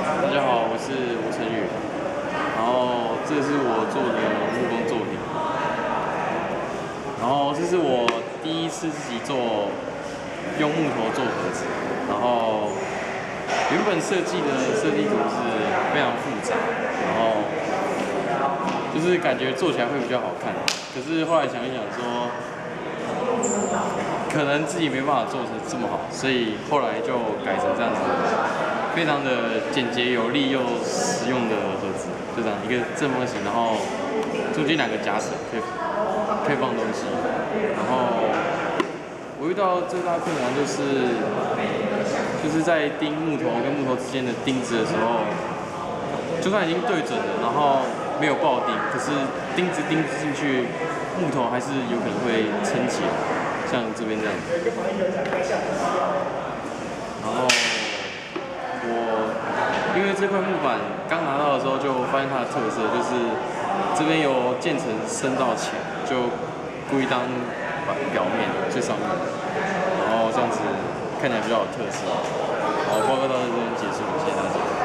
大家好，我是吴成宇，然后这是我做的木工作品，然后这是我第一次自己做用木头做盒子，然后原本设计的设计图是非常复杂，然后就是感觉做起来会比较好看，可是后来想一想说，可能自己没办法做成这么好，所以后来就改成这样子。非常的简洁有力又实用的盒子，就这样一个正方形，然后中间两个夹层可以放东西。然后我遇到最大困难就是在钉木头跟木头之间的钉子的时候，就算已经对准了，然后没有爆钉，可是钉子钉进去，木头还是有可能会撑起来，像这边这样。然后因为这块木板刚拿到的时候就发现它的特色，就是这边有渐层深到浅，就故意当表面最上面，然后这样子看起来比较有特色。好，报告到这边结束，谢谢大家。